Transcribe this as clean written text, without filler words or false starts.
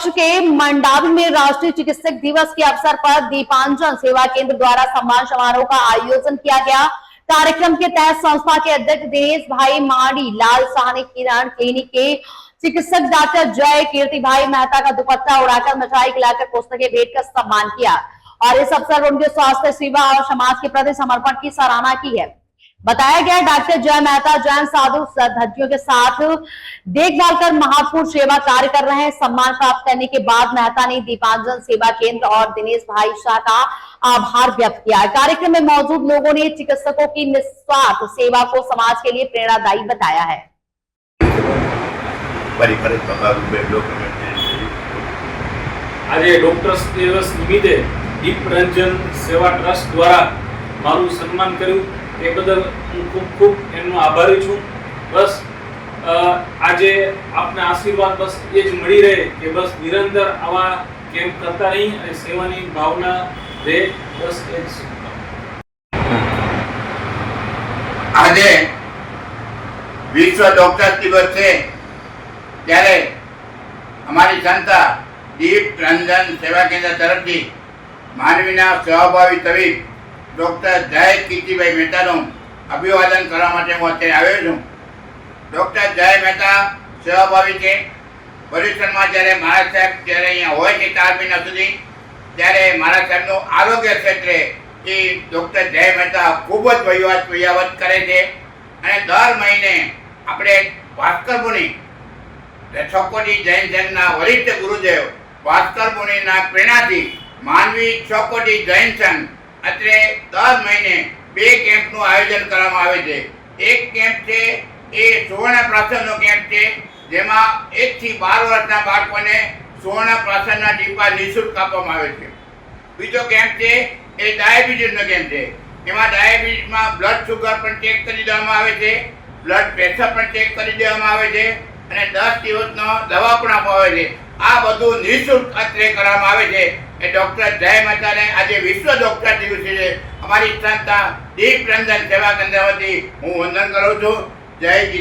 पक्ष के मंडावी में राष्ट्रीय चिकित्सक दिवस के अवसर पर दीपांजन सेवा केंद्र द्वारा सम्मान समारोह का आयोजन किया गया। कार्यक्रम के तहत संस्था के अध्यक्ष दिनेश भाई मांडी लाल शाह ने किरण क्लिनिक के चिकित्सक डॉक्टर जय कीर्ति भाई मेहता का दुपट्टा उड़ाकर मिठाई खिलाकर पुस्तकें भेंट कर सम्मान किया और इस अवसर पर उनके स्वास्थ्य सेवा और समाज के प्रति समर्पण की सराहना की है। बताया गया डॉक्टर जय मेहता जैन साधु धज्जियों के साथ देखभाल कर महत्वपूर्ण सेवा कार्य कर रहे हैं। सम्मान प्राप्त करने के बाद मेहता ने दीपांजन सेवा केंद्र और दिनेश भाई शाह का आभार व्यक्त किया। कार्यक्रम में मौजूद लोगों ने चिकित्सकों की निस्वार्थ सेवा को समाज के लिए प्रेरणादायी बताया है। आज डॉक्टर्स दिवस निमित्ते दीपरंजन सेवा ट्रस्ट द्वारा मारू सन्मान कर्યું એ બદલ હું ખૂબ ખૂબ એમનો આભારી છું। બસ આજે આપને આશીર્વાદ બસ એ જ મળી રહે કે બસ નિરંતર આવા કેમ્પ કરતા રહી અને સેવાની ભાવના રહે, બસ એ જ। આજે વિશ્વ ડોક્ટર દિવસ છે ત્યારે અમારી સંસ્થા દીપ રંજન સેવા કેન્દ્ર તરફથી માનવીના સેવાભાવી તબીબ ડોક્ટર જય કીર્તિભાઈ મહેતાનું અભિવાદન કરવા માટે હું અત્યારે આવ્યો છું। ડોક્ટર જય મહેતા સેવાભાવી છે। ભવિષ્યમાં જ્યારે મહારાજ સાહેબ જ્યારે અહીંયા હોય છે 4 મહિના સુધી, ત્યારે મહારાજ સાહેબનું આરોગ્ય ક્ષેત્રે એ ડોક્ટર જય મહેતા ખૂબ જ વહીવટ કરે છે અને દર મહિને આપણે ભાસ્કર મુનિ ચોકોટી જૈન સંઘના વરિષ્ઠ ગુરુદેવ ભાસ્કર મુનિના પ્રેરણાથી માનવી ચોકોટી જૈન સંઘ અત્રે દર મહિને 2 કેમ્પનું આયોજન કરવામાં આવે છે। એક કેમ્પ છે એ સુવર્ણ પ્રાશનનો કેમ્પ છે, જેમાં 1 થી 12 વર્ષના બાળકોને સુવર્ણ પ્રાશનના ટીપા નિઃશુલ્ક આપવામાં આવે છે। બીજો કેમ્પ છે એ ડાયાબિટીસનો કેમ્પ છે। એમાં ડાયાબિટીસમાં બ્લડ શુગર પણ ચેક કરી દેવામાં આવે છે, બ્લડ પ્રેશર પણ ચેક કરી દેવામાં આવે છે અને 10 દિવસનો દવા પણ આપવામાં આવે છે। આ બધું નિઃશુલ્ક અત્રે કરવામાં આવે છે। એ ડોક્ટર જય મહેતાને આજે વિશ્વ ડોક્ટર દિવસ છે અમારી સંસ્થા દીપ રંજન સેવા કેન્દ્ર વતી હું વંદન કરું છું। જય